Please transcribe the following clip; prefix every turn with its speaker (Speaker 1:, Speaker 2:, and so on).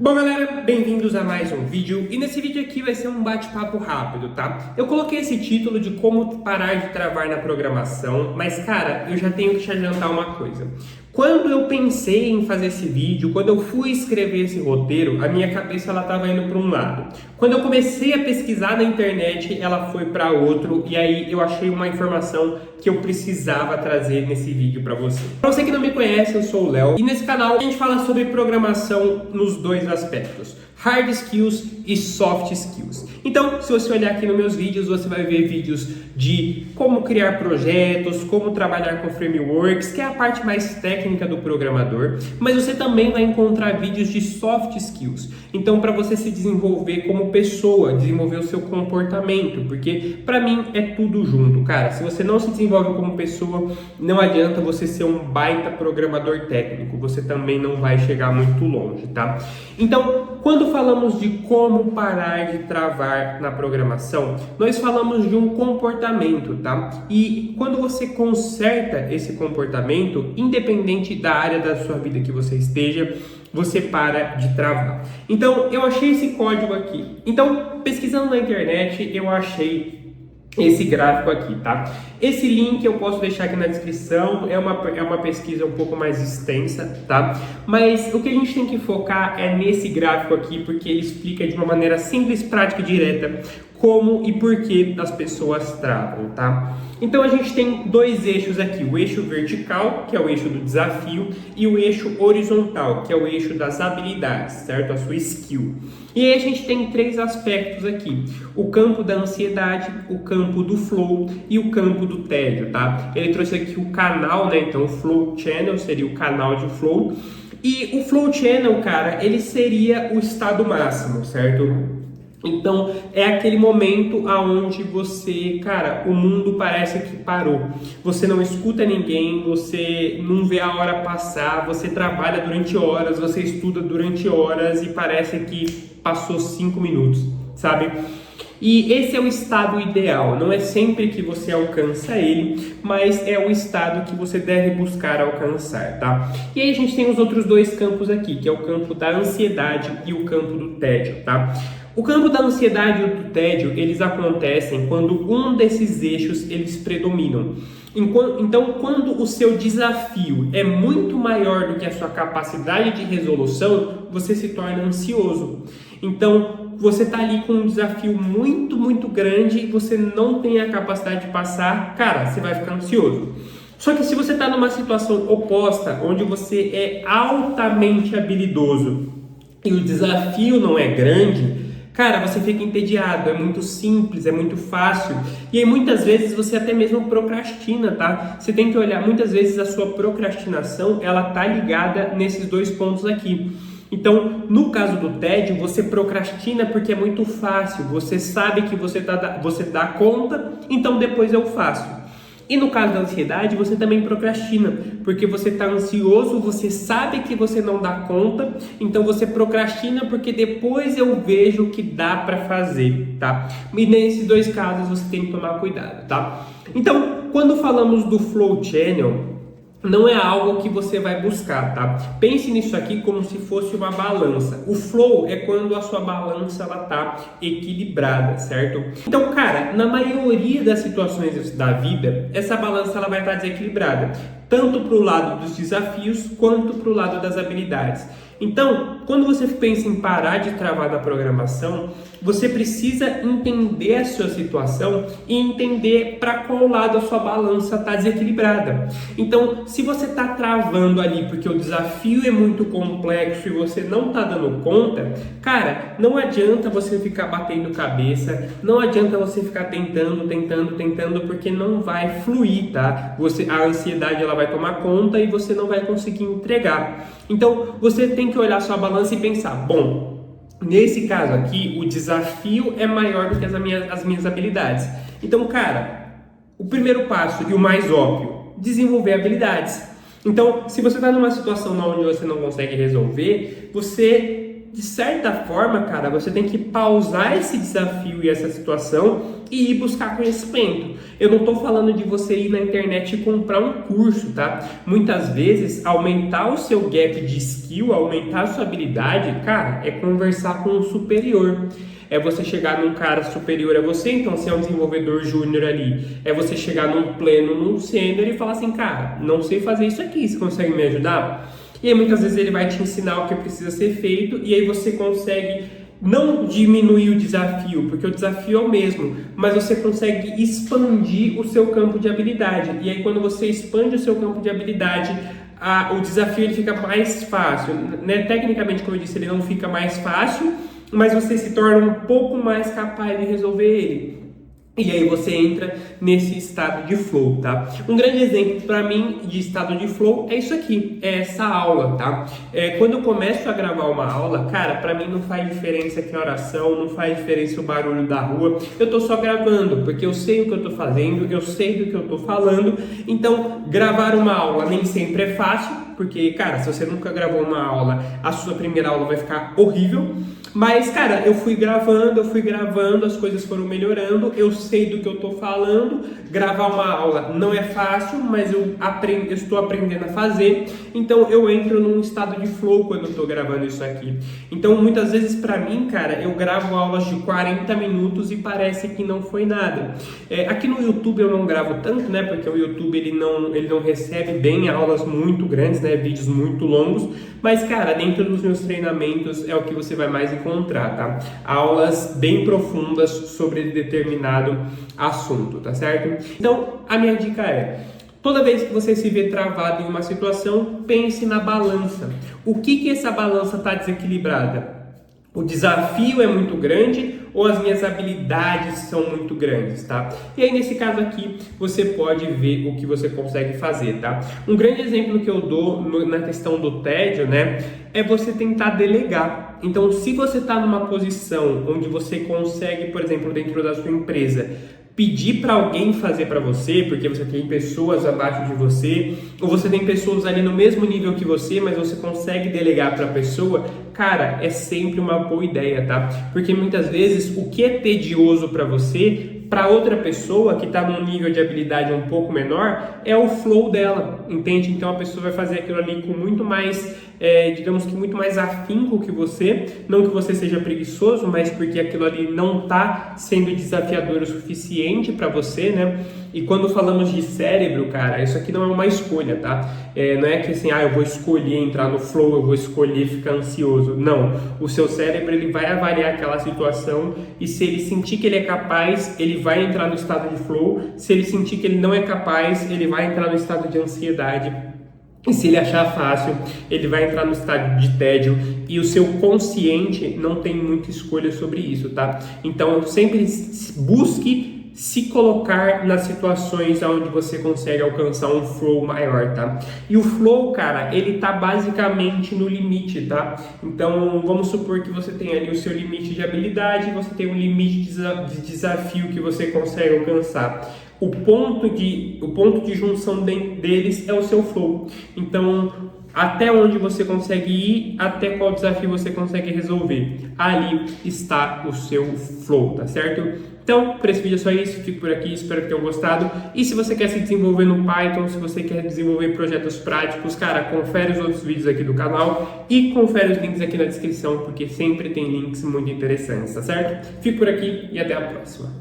Speaker 1: Bom galera, bem-vindos a mais um vídeo e nesse vídeo aqui vai ser um bate-papo rápido, tá? Eu coloquei esse título de como parar de travar na programação, mas cara, eu já tenho que te adiantar uma coisa. Quando eu pensei em fazer esse vídeo, quando eu fui escrever esse roteiro, a minha cabeça ela estava indo para um lado. Quando eu comecei a pesquisar na internet, ela foi para outro e aí eu achei uma informação que eu precisava trazer nesse vídeo para você. Para você que não me conhece, eu sou o Léo e nesse canal a gente fala sobre programação nos dois aspectos, hard skills e soft skills. Então, se você olhar aqui nos meus vídeos, você vai ver vídeos de como criar projetos, como trabalhar com frameworks, que é a parte mais técnica do programador, mas você também vai encontrar vídeos de soft skills. Então, para você se desenvolver como pessoa, desenvolver o seu comportamento, porque para mim é tudo junto, cara. Se você não se desenvolve como pessoa, não adianta você ser um baita programador técnico, você também não vai chegar muito longe, tá? Então, quando falamos de como parar de travar na programação, nós falamos de um comportamento, tá? E quando você conserta esse comportamento, independente da área da sua vida que você esteja, você para de travar. Então, eu achei esse código aqui. Então, pesquisando na internet, eu achei esse gráfico aqui, tá? Esse link eu posso deixar aqui na descrição, é uma pesquisa um pouco mais extensa, tá? Mas o que a gente tem que focar é nesse gráfico aqui, porque ele explica de uma maneira simples, prática e direta como e por que as pessoas travam, tá? Então a gente tem dois eixos aqui, o eixo vertical, que é o eixo do desafio, e o eixo horizontal, que é o eixo das habilidades, certo? A sua skill. E aí a gente tem três aspectos aqui, o campo da ansiedade, o campo do flow e o campo do tédio, tá? Ele trouxe aqui o canal, né? Então o flow channel seria o canal de flow, e o flow channel, cara, ele seria o estado máximo, certo? Então, é aquele momento aonde você, cara, o mundo parece que parou. Você não escuta ninguém, você não vê a hora passar, você trabalha durante horas, você estuda durante horas e parece que passou 5 minutos, sabe? E esse é o estado ideal, não é sempre que você alcança ele, mas é o estado que você deve buscar alcançar, tá? E aí a gente tem os outros dois campos aqui, que é o campo da ansiedade e o campo do tédio, tá? O campo da ansiedade e o do tédio, eles acontecem quando um desses eixos, eles predominam. Então, quando o seu desafio é muito maior do que a sua capacidade de resolução, você se torna ansioso. Então, você está ali com um desafio muito grande e você não tem a capacidade de passar, cara, você vai ficar ansioso. Só que se você está numa situação oposta, onde você é altamente habilidoso e o desafio não é grande, cara, você fica entediado, é muito simples, é muito fácil. E aí muitas vezes você até mesmo procrastina, tá? Você tem que olhar, muitas vezes a sua procrastinação, ela tá ligada nesses dois pontos aqui. Então, no caso do tédio, você procrastina porque é muito fácil, você sabe que você dá conta, então depois eu faço. E no caso da ansiedade, você também procrastina, porque você está ansioso, você sabe que você não dá conta, então você procrastina porque depois eu vejo que dá para fazer, tá? E nesses dois casos você tem que tomar cuidado, tá? Então, quando falamos do Flow Channel, não é algo que você vai buscar, tá? Pense nisso aqui como se fosse uma balança. O flow é quando a sua balança ela tá equilibrada, certo? Então, cara, na maioria das situações da vida, essa balança ela vai estar desequilibrada, tanto para o lado dos desafios quanto para o lado das habilidades. Então, quando você pensa em parar de travar na programação, você precisa entender a sua situação e entender para qual lado a sua balança está desequilibrada. Então, se você está travando ali porque o desafio é muito complexo e você não está dando conta, cara, não adianta você ficar batendo cabeça, não adianta você ficar tentando, porque não vai fluir, tá? A ansiedade ela vai tomar conta e você não vai conseguir entregar. Então, você tem que olhar sua balança e pensar, bom, nesse caso aqui, o desafio é maior do que as minhas habilidades. Então, cara, o primeiro passo e o mais óbvio, desenvolver habilidades. Então, se você está numa situação onde você não consegue resolver, você de certa forma, cara, você tem que pausar esse desafio e essa situação e ir buscar conhecimento. Eu não estou falando de você ir na internet e comprar um curso, tá? Muitas vezes, aumentar o seu gap de skill, aumentar a sua habilidade, cara, é conversar com um superior. É você chegar num cara superior a você, então você é um desenvolvedor júnior ali. É você chegar num pleno, num sênior e falar assim, cara, não sei fazer isso aqui, você consegue me ajudar? E aí muitas vezes ele vai te ensinar o que precisa ser feito e aí você consegue não diminuir o desafio, porque o desafio é o mesmo, mas você consegue expandir o seu campo de habilidade. E aí quando você expande o seu campo de habilidade, o desafio ele fica mais fácil, né? Tecnicamente, como eu disse, ele não fica mais fácil, mas você se torna um pouco mais capaz de resolver ele. E aí você entra nesse estado de flow, tá? Um grande exemplo para mim de estado de flow é isso aqui, é essa aula, tá? Quando eu começo a gravar uma aula, cara, para mim não faz diferença que a oração, não faz diferença o barulho da rua, eu tô só gravando, porque eu sei o que eu tô fazendo, eu sei do que eu tô falando, então gravar uma aula nem sempre é fácil, porque, cara, se você nunca gravou uma aula, a sua primeira aula vai ficar horrível. Mas, cara, eu fui gravando, as coisas foram melhorando, eu sei do que eu tô falando. Gravar uma aula não é fácil, mas eu estou aprendendo a fazer. Então, eu entro num estado de flow quando eu tô gravando isso aqui. Então, muitas vezes, pra mim, cara, eu gravo aulas de 40 minutos e parece que não foi nada. Aqui no YouTube eu não gravo tanto, né? Porque o YouTube, ele não recebe bem aulas muito grandes, né? Vídeos muito longos. Mas, cara, dentro dos meus treinamentos é o que você vai mais encontrar, tá? Aulas bem profundas sobre determinado assunto, tá certo? Então, a minha dica é: toda vez que você se vê travado em uma situação, pense na balança. O que essa balança está desequilibrada? O desafio é muito grande ou as minhas habilidades são muito grandes, tá? E aí, nesse caso aqui, você pode ver o que você consegue fazer, tá? Um grande exemplo que eu dou na questão do tédio, né, é você tentar delegar. Então, se você está numa posição onde você consegue, por exemplo, dentro da sua empresa, pedir para alguém fazer para você, porque você tem pessoas abaixo de você, ou você tem pessoas ali no mesmo nível que você, mas você consegue delegar para a pessoa, cara, é sempre uma boa ideia, tá? Porque muitas vezes o que é tedioso para você, para outra pessoa que está num nível de habilidade um pouco menor, é o flow dela, entende? Então a pessoa vai fazer aquilo ali com muito mais, digamos que muito mais afinco que você, não que você seja preguiçoso, mas porque aquilo ali não está sendo desafiador o suficiente para você, né? E quando falamos de cérebro, cara, isso aqui não é uma escolha, tá? Não é que assim, eu vou escolher entrar no flow, eu vou escolher ficar ansioso. Não, o seu cérebro ele vai avaliar aquela situação e se ele sentir que ele é capaz, ele vai entrar no estado de flow. Se ele sentir que ele não é capaz, ele vai entrar no estado de ansiedade. E se ele achar fácil, ele vai entrar no estado de tédio e o seu consciente não tem muita escolha sobre isso, tá? Então, sempre busque se colocar nas situações onde você consegue alcançar um flow maior, tá? E o flow, cara, ele tá basicamente no limite, tá? Então, vamos supor que você tem ali o seu limite de habilidade, você tem um limite de desafio que você consegue alcançar. O ponto de junção deles é o seu flow. Então, até onde você consegue ir, até qual desafio você consegue resolver. Ali está o seu flow, tá certo? Então, para esse vídeo é só isso, fico por aqui, espero que tenham gostado. E se você quer se desenvolver no Python, se você quer desenvolver projetos práticos, cara, confere os outros vídeos aqui do canal e confere os links aqui na descrição, porque sempre tem links muito interessantes, tá certo? Fico por aqui e até a próxima.